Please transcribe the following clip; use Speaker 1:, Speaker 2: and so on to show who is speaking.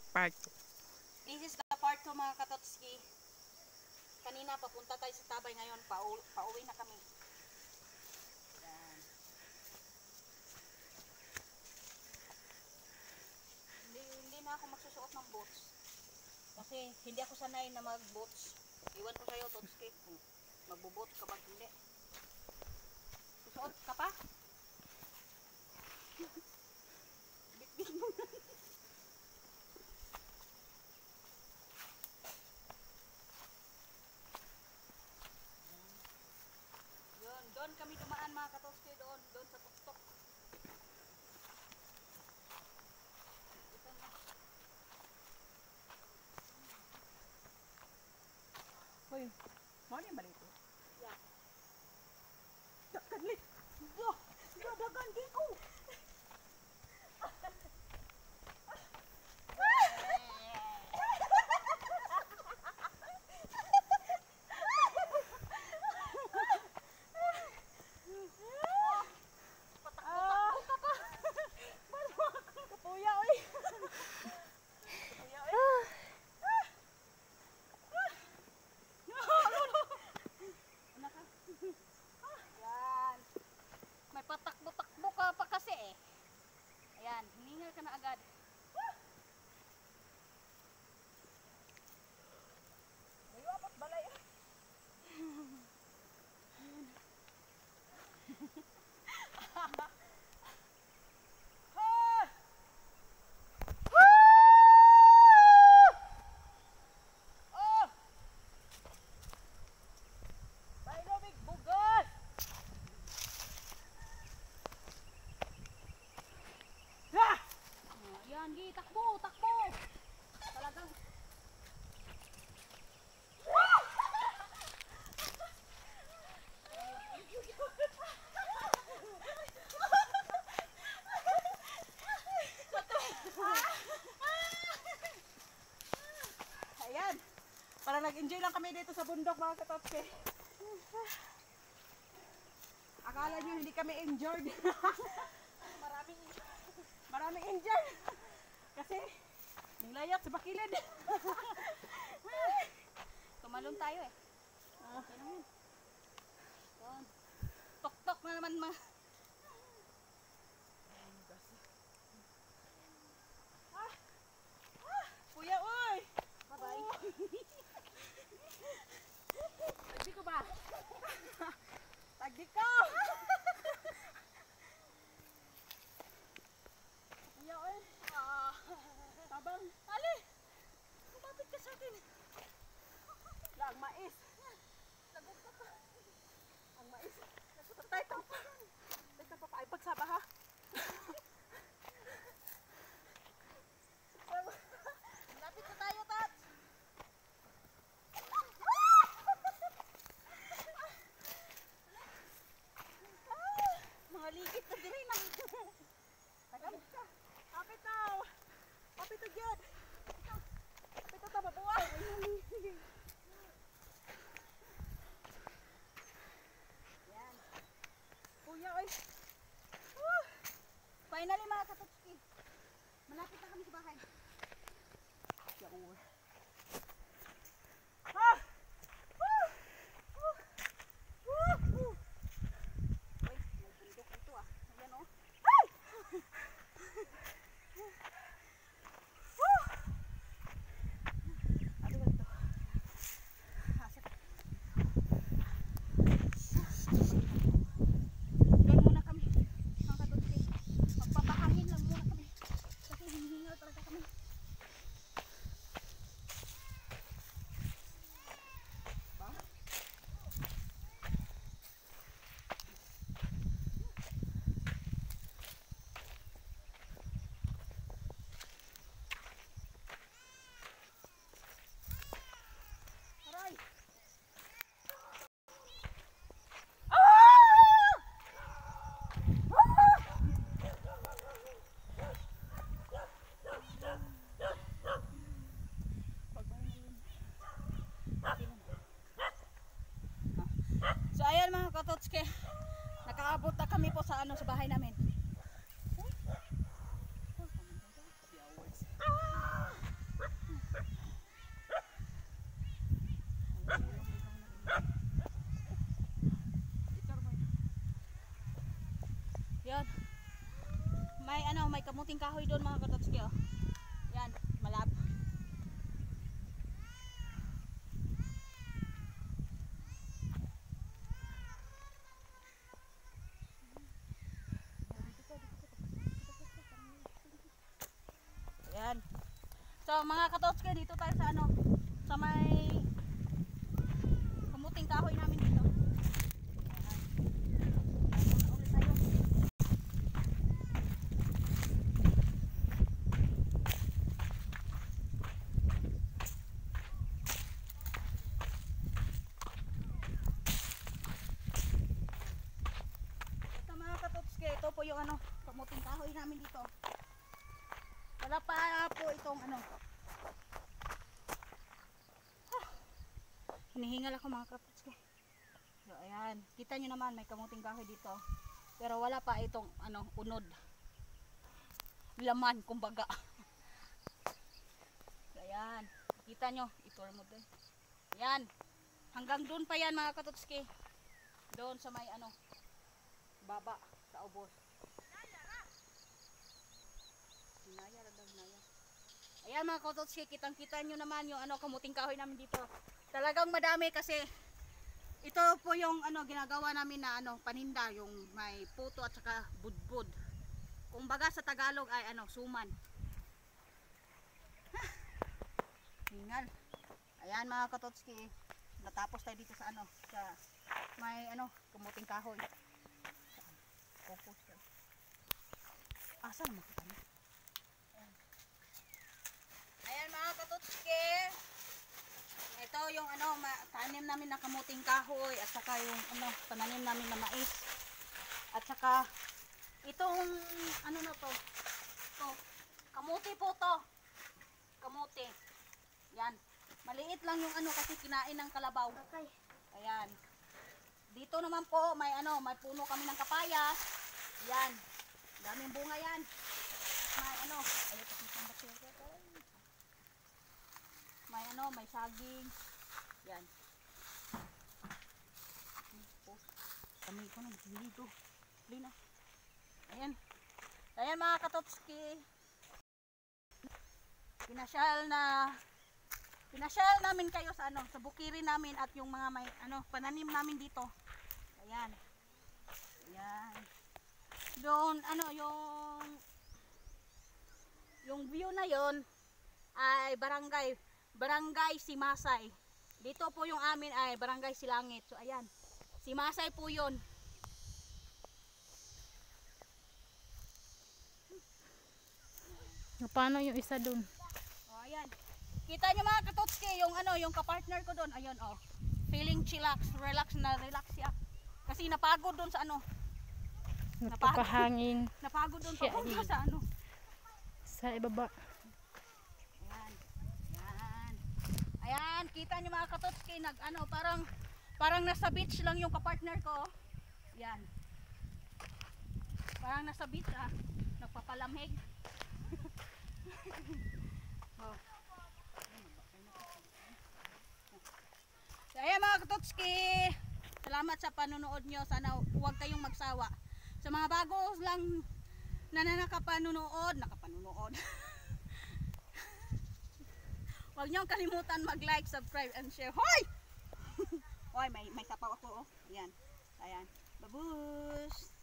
Speaker 1: Part.
Speaker 2: This is the part 2 mga Katotski. Kanina papunta tayo sa Tabay, ngayon pauwi na kami. Yan. Hindi na ako magsusuot ng boots. Kasi hindi ako sanay na mag-boots. Iwan ko sa'yo, Totski. Kung magbo-boots ka ba, hindi. Susuot ka pa? Bit-bit mo na. Doon kami dumaan mga Katotski, doon sa tuktok.
Speaker 1: Hoy, mali ba dito?
Speaker 2: Yeah.
Speaker 1: Dakadlit! Yo! Dagan ko!
Speaker 2: Patakbo-takbo ka pa kasi eh. Ayan, hiningal ka na agad.
Speaker 1: Mayo apat balay.
Speaker 2: Ayan, takbo, takbo. Talagang
Speaker 1: Ayan. Para nag-enjoy lang kami dito sa bundok mga Katotski. Akala nyo hindi kami enjoyed. Maraming enjoy. Kasi ninglayat sa bakilid.
Speaker 2: tumalon tayo eh. Okay naman. Doon. Tok-tok na naman mga.
Speaker 1: Kuya, uy!
Speaker 2: Bye-bye.
Speaker 1: Tagdi ko ba? Tagdi ko! Kuya, uy! Tabang!
Speaker 2: Ali! Kumapit ka sa akin.
Speaker 1: Ang mais!
Speaker 2: Lagot ka pa.
Speaker 1: Ang mais! Tay ka pa! Tay ka pa! Ay, pagsaba ha!
Speaker 2: Lapit na tayo, Tat. Mga ligit na din na.
Speaker 1: Tagamit ka! Kapit daw! Kapit na dyan! Kapit na tababuan!
Speaker 2: Yan.
Speaker 1: Kuya, uy!
Speaker 2: Finally mga Katotski. Malapit na kami sa bahay.
Speaker 1: Yaw. Ah!
Speaker 2: Uy, may bundok dito ah. Ayan oh.
Speaker 1: Ano ba ito?
Speaker 2: Doon muna kami. Mga Katotski. Magpapahangin lang muna kami. Kasi hinihingal talaga kami.
Speaker 1: Aray!
Speaker 2: So ayan mga Katotski. Nakaabot na kami po sa sa bahay namin. kamuting kahoy doon mga katotski. Oh. Yan, malap. Yan. So mga katotski, dito tayo sa ano, sa may kamuting kahoy namin dito. Ito mga katotski, ito po yung ano, kamuting kahoy namin dito. Wala pa po itong ano. Hinihingal ako mga katotski. So ayan, kita nyo naman may kamuting kahoy dito. Pero wala pa itong ano, unod. Laman kumbaga. So ayan, kita nyo, itour mo din. Ayan, hanggang doon pa yan mga katotski. Doon sa may ano, baba sa ubos. Ayan mga katotski, kitang-kita nyo naman yung ano, kamuting kahoy namin dito. Talagang madami kasi ito po yung ano, ginagawa namin na ano, paninda, yung may puto at saka budbud. Kumbaga sa Tagalog ay ano, suman. Hingal. Ayan mga katotski, natapos tayo dito sa ano, sa may ano, kamuting kahoy. Focus. Asan mo kita? Ayan mga katotski, ito yung ano, tanim namin na kamuting kahoy at saka yung ano, pananim namin na mais. At saka itong ano na to, kamuti po to. Kamuti. Yan. Maliit lang yung ano kasi kinain ng kalabaw. Okay. Ayan. Dito naman po may ano, may puno kami ng kapaya. Yan. Daming bunga yan. May ano, may ano, may saging. Yan. Kami ko na dito. Lina. Ayan. Ayan mga katotski. Pinasyal namin kayo sa ano, sa bukirin namin at yung mga may ano, pananim namin dito. Ayan. Ayan. Doon ano, yung view na yon ay Barangay Simasay. Dito po yung amin ay Barangay Silangit. So ayan, Simasay po yun.
Speaker 3: Paano yung isa dun?
Speaker 2: O ayan. Kita nyo mga katotski, yung ano, yung kapartner ko doon. Ayun oh. Feeling chillax, relax siya. Kasi napagod doon sa ano.
Speaker 3: Napakahangin.
Speaker 2: Napagod doon
Speaker 3: Siya
Speaker 2: papunta
Speaker 3: ay
Speaker 2: sa ano.
Speaker 3: sa ibaba.
Speaker 2: Ayan. Ayan. Ayan, kita nyo mga katotski, nag ano, parang nasa beach lang yung kapartner ko. Ayan. Parang nasa beach ah. Nagpapalamig. Oh. So, ayan mga katotski, salamat sa panonood nyo. Sana huwag kayong magsawa. Sa mga bago lang na nakapanonood huwag nyo kalimutan mag-like, subscribe, and share. Hoy! Hoy, may sapaw ako oh. Ayan. Ayan. Babus!